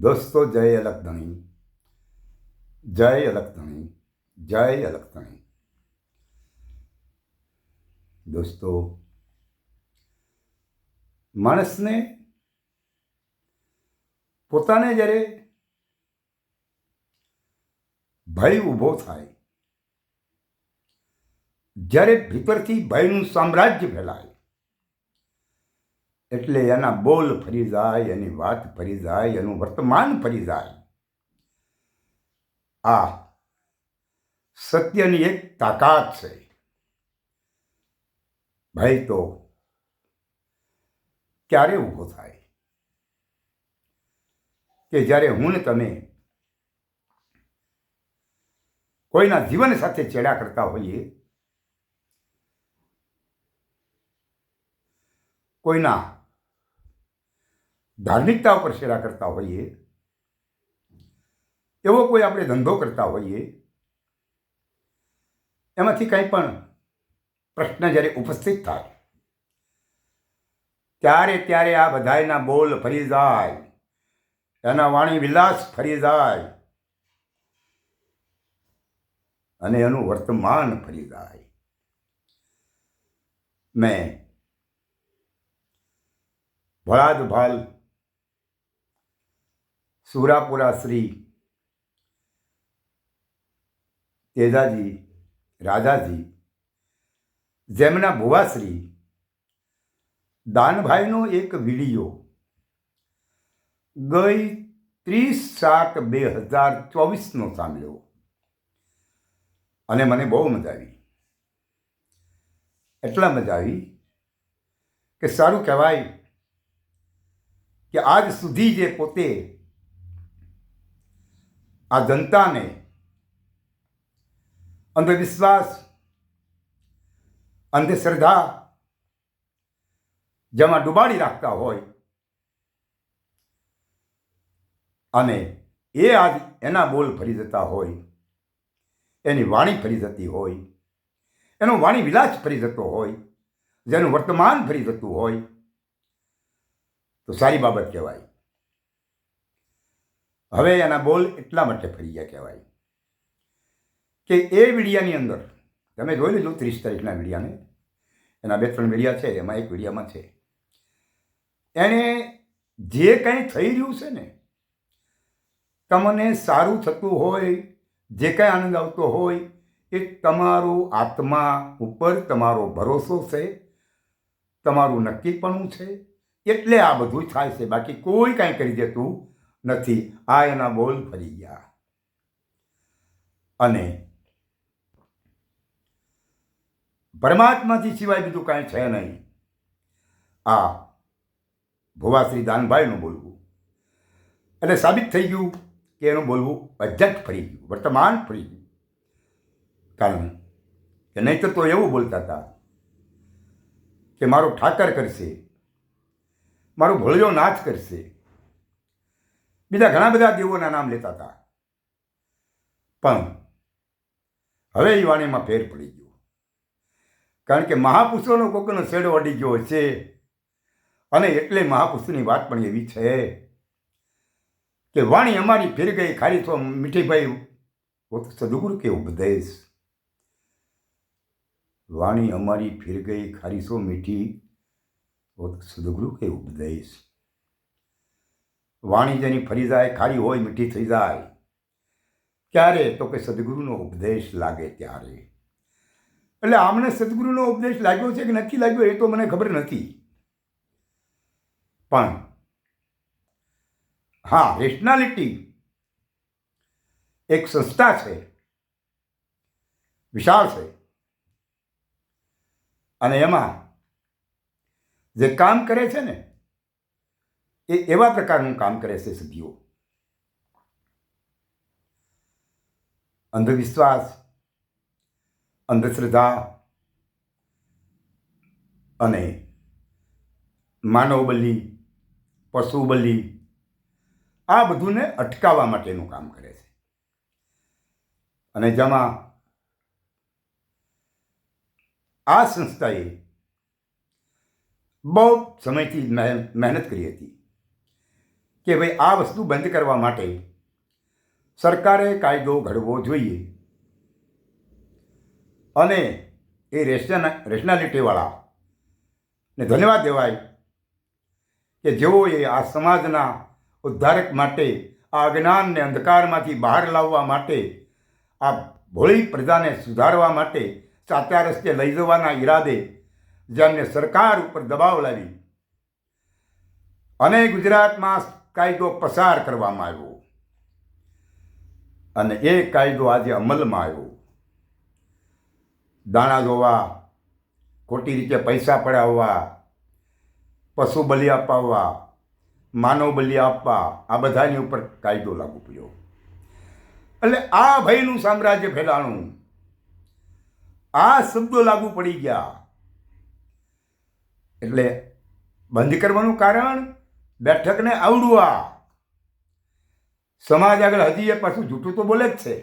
દોસ્તો જય અલગધણી, જય અલગધણી, જય અલગધણી. દોસ્તો, માણસને પોતાને જ્યારે ભય ઊભો થાય, જ્યારે ભીતરથી ભયનું સામ્રાજ્ય ફેલાય, એટલે એના બોલ ફરી જાય, એની વાત ફરી જાય, એનું વર્તમાન ફરી જાય. આ સત્યની એક તાકાત છે. ભય તો ક્યારે ઊભો થાય કે જ્યારે હું ને તમે કોઈના જીવન સાથે ચેડા કરતા હોઈએ, કોઈના ધાર્મિકતા ઉપર ચેડા કરતા હોઈએ, એવો કોઈ આપણે ધંધો કરતા હોઈએ, એમાંથી કંઈ પણ પ્રશ્ન જ્યારે ઉપસ્થિત થાય, ત્યારે આ બધાયના બોલ ફરી જાય, એના વાણી વિલાસ ફરી જાય અને એનું વર્તમાન ફરી જાય. મેં ભોળાદભાલ સુરાપુરા શ્રી તેજાજી રાજાજી, જેમના ભુવાશ્રી દાનભાઈનો એક વિડીયો ગઈ 30/7/2024 સાંભળ્યો અને મને બહુ મજા આવી. એટલા મજા આવી કે સારું કહેવાય કે આજ સુધી જે પોતે આ જનતાને અંધવિશ્વાસ, અંધશ્રદ્ધા જેમાં ડૂબાડી રાખતા હોય, અને એ આજ એના બોલ ફરી જતા હોય, એની વાણી ફરી જતી હોય, એનો વાણી વિલાસ ફરી જતો હોય, જેનું વર્તમાન ફરી જતું હોય, તો સારી બાબત કહેવાય. હવે એના બોલ એટલા માટે ફરી ગયા કહેવાય કે એ વિડિયાની અંદર તમે જોઈ લેજો 30 તારીખના વિડિયાને, એના 2-3 વિડિયા છે, એમાં એક વિડિયામાં છે એણે જે કંઈ થઈ રહ્યું છે ને, તમને સારું થતું હોય, જે કંઈ આનંદ આવતો હોય, એ તમારું આત્મા ઉપર તમારો ભરોસો છે, તમારું નક્કીપણું છે, એટલે આ બધું થાય છે. બાકી કોઈ કાંઈ કરી દેતું નથી. આ એના બોલ ફરી ગયા. અને પરમાત્માથી સિવાય બીજું કાંઈ છે નહીં. આ ભુવાશ્રી દાનભાઈનું બોલવું એટલે સાબિત થઈ ગયું કે એનું બોલવું એક્ઝેક્ટ ફરી ગયું, વર્તમાન ફરી ગયું. કારણ કે નહીંતર તો એવું બોલતા હતા કે મારો ઠાકર કરશે, મારો ભોળિયો નાથ કરશે, બીજા ઘણા બધા દેવોના નામ લેતા હતા. પણ હવે એ વાણીમાં ફેર પડી ગયો, કારણ કે મહાપુરુષોનો કોકનો છેડો અડી ગયો છે. અને એટલે મહાપુરુષની વાત પણ એવી છે કે વાણી અમારી ફેર ગઈ ખારી તો મીઠીભાઈ સદગુરુ કે ઉપદેશ. વાણી અમારી ફેર ગઈ ખારી સો મીઠી સદગુરુ કે ઉપદેશ. વાણી જેની ફરી જાય, ખારી હોય, મીઠી થઈ જાય, ક્યારે? તો કે સદગુરુનો ઉપદેશ લાગે ત્યારે. એટલે આમને સદગુરુનો ઉપદેશ લાગ્યો છે કે નથી લાગ્યો એ તો મને ખબર નથી, પણ હા, રેશનાલિટી એક સંસ્થા છે, વિશાળ છે, અને એમાં જે કામ કરે છે ને એ એવા પ્રકારનું કામ કરે છે સભ્યો. અંધવિશ્વાસ, અંધશ્રદ્ધા અને માનવ બલિ, પશુ બલિ, આ બધુંને અટકાવવા માટેનું કામ કરે છે. અને જેમાં આ સંસ્થાએ બહુ સમયથી મહેનત કરી હતી કે ભાઈ આ વસ્તુ બંધ કરવા માટે સરકારે કાયદો ઘડવો જોઈએ અને એ રેશનાલિટીવાળાને ધન્યવાદ દેવાય કે જેઓએ આ સમાજના ઉદ્ધારક માટે આ અજ્ઞાનને અંધકારમાંથી બહાર લાવવા માટે આ ભોળી પ્રજાને સુધારવા માટે સાચા રસ્તે લઈ જવાના ઈરાદે જેમને સરકાર ઉપર દબાવ લાવી અને ગુજરાતમાં કાયદો પસાર કરવામાં આવ્યો અને એ કાયદો આજે અમલમાં આવ્યો. દાણા જોવા, ખોટી રીતે પૈસા પડાવવા, પશુ બલિ અપાવવા, માનવ બલિ આપવા, આ બધાની ઉપર કાયદો લાગુ પડ્યો. એટલે આ ભયનું સામ્રાજ્ય ફેલાણું, આ શબ્દો લાગુ પડી ગયા. એટલે બંધ કરવાનું કારણ બેઠકને આવડવા. સમાજ આગળ હજી એ પાછું જૂઠું તો બોલે જ છે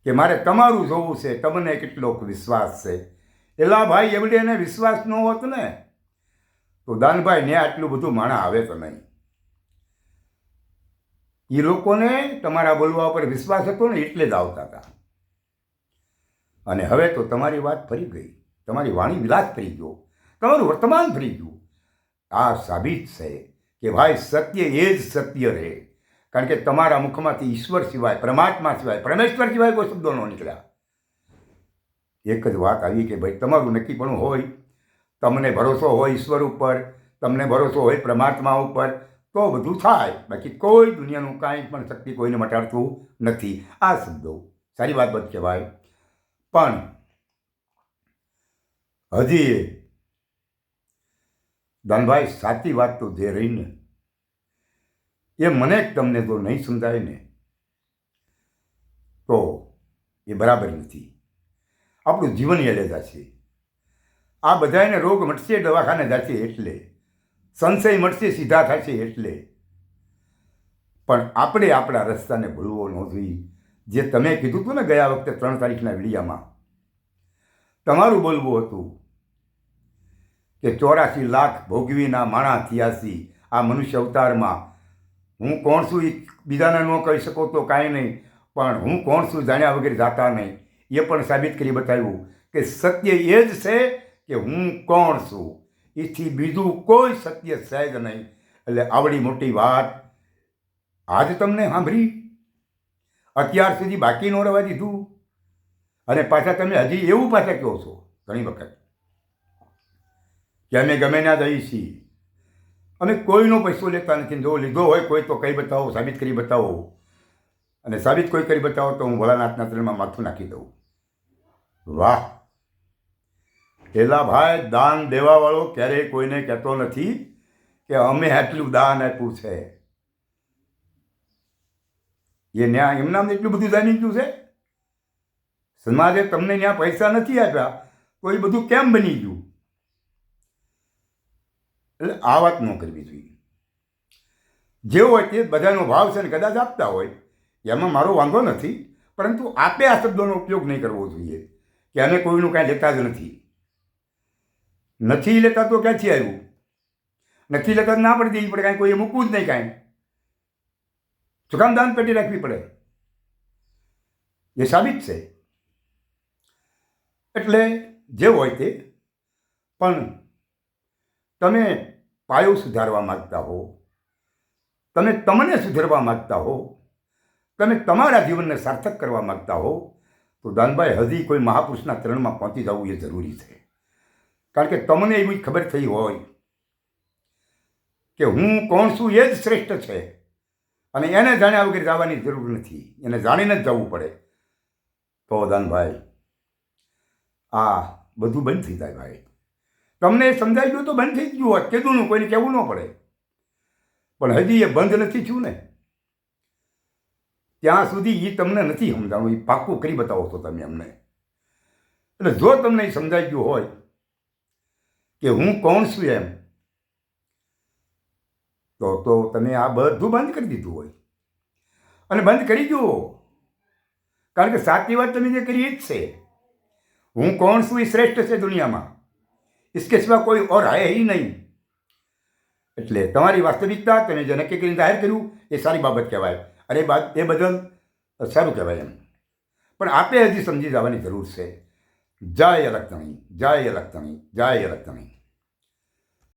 કે મારે તમારું જોવું છે, તમને કેટલો વિશ્વાસ છે. એલા ભાઈ એવડે એને વિશ્વાસ ન હોત ને તો દાનભાઈ ને આટલું બધું માણા આવે તો નહીં. એ લોકોને તમારા બોલવા ઉપર વિશ્વાસ હતો ને એટલે જ આવતા હતા. અને હવે તો તમારી વાત ફરી ગઈ, તમારી વાણી વિલાસ ફરી ગયો, તમારું વર્તમાન ફરી ગયું. આ સાબિત છે કે ભાઈ સત્ય એ જ સત્ય રહે. કારણ કે તમારા મુખમાંથી ઈશ્વર સિવાય, પરમાત્મા સિવાય, પરમેશ્વર સિવાય કોઈ શબ્દો ન નીકળ્યા. એક જ વાત આવી કે ભાઈ તમારું નક્કીપણું હોય, તમને ભરોસો હોય ઈશ્વર ઉપર, તમને ભરોસો હોય પરમાત્મા ઉપર, તો બધું થાય. બાકી કોઈ દુનિયાનું કાંઈ પણ શક્તિ કોઈને મટાડતું નથી. આ શબ્દો સારી વાત કહેવાય. પણ હજી દાનભાઈ સાચી વાત તો જે રહીને એ મને તમને તો નહીં સમજાય ને તો એ બરાબર નથી. આપણું જીવન એ લેતા છે. આ બધાને રોગ મટશે, દવાખાને જશે એટલે, સંશય મટશે, સીધા થશે એટલે. પણ આપણે આપણા રસ્તાને ભૂલવો ન જોઈએ. જે તમે કીધું હતું ને ગયા વખતે 3 તારીખના વિડીયામાં, તમારું બોલવું હતું કે 84 લાખ ભોગવીના માણા થયાસી આ મનુષ્ય અવતારમાં. હું કોણ છું એ બીજાને ન કહી શકો તો કાંઈ નહીં, પણ હું કોણ છું જાણ્યા વગર જાતા નહીં. એ પણ સાબિત કરી બતાવ્યું કે સત્ય એ જ છે કે હું કોણ છું, એથી બીજું કોઈ સત્ય છે જ નહીં. એટલે આવડી મોટી વાત આજ તમને સાંભળી, અત્યાર સુધી બાકી ન રહેવા દીધું. અને પાછા તમે હજી એવું પાછા કહો છો ઘણી વખત કે અમે ગમે ના જઈએ છીએ, અમે કોઈનો પૈસો લેતા નથી. જો લીધો હોય કોઈ તો કહી બતાવો, સાબિત કરી બતાવો. અને સાબિત કોઈ કરી બતાવો તો હું ભોળાનાથના ચરણમાં માથું નાખી દઉં. વાહ! પેલા ભાઈ દાન દેવાવાળો ક્યારેય કોઈને કહેતો નથી કે અમે આટલું દાન આપ્યું છે. એ ન્યા એમના એટલું બધું જાણી ગયું છે. સમાજે તમને ત્યાં પૈસા નથી આપ્યા તો એ બધું કેમ બની ગયું? એટલે આ વાત ન કરવી જોઈએ. જે હોય તે બધાનો ભાવ છે ને કદાચ આપતા હોય એમાં મારો વાંધો નથી, પરંતુ આપે આ શબ્દોનો ઉપયોગ નહીં કરવો જોઈએ કે અમે કોઈનું કાંઈ લેતા જ નથી. નથી લેતા તો ક્યાંથી આવ્યું? નથી લેતા ના પડી દેવી પડે, કાંઈ કોઈએ મૂકવું જ નહીં. કાંઈ શું કામ દાન પેટી રાખવી પડે? એ સાબિત છે. એટલે જે હોય તે, પણ તમે પાયો સુધારવા માગતા હો, તમે તમને સુધારવા માગતા હો, તમે તમારા જીવનને સાર્થક કરવા માગતા હો, તો દાનભાઈ હજી કોઈ મહાપુરુષના ચરણમાં પહોંચી જવું એ જરૂરી છે. કારણ કે તમને એવી ખબર થઈ હોય કે હું કોણ છું એ જ શ્રેષ્ઠ છે, અને એને જાણ્યા વગર જવાની જરૂર નથી, એને જાણીને જ જવું પડે. તો દાનભાઈ આ બધું બંધ થઈ જાય. ભાઈ તમને સમજાઈ ગયું તો બંધ થઈ ગયું હોત, કીધું કોઈને કહેવું ન પડે. પણ હજી એ બંધ નથી થયું ને, ત્યાં સુધી એ તમને નથી સમજાવું. એ પાક્કું કરી બતાવો છો તમે અમને. એટલે જો તમને એ સમજાઈ ગયું હોય કે હું કોણ છું એમ, તો તમે આ બધું બંધ કરી દીધું હોય. અને બંધ કરી જુઓ, કારણ કે સાચી વાત તમે જે કરી એ જ છે. હું કોણ છું એ શ્રેષ્ઠ છે દુનિયામાં, इसके सिवा कोई और है ही नहीं. એટલે તમારી વાસ્તવિકતા તમે જે નક્કી કરીને જાહેર કર્યું એ સારી બાબત કહેવાય અને એ બદલ સારું કહેવાય એમ. પણ આપણે હજી સમજી જવાની જરૂર છે. જય અલગતણી, જય અલગતણી, જય અલગતણી.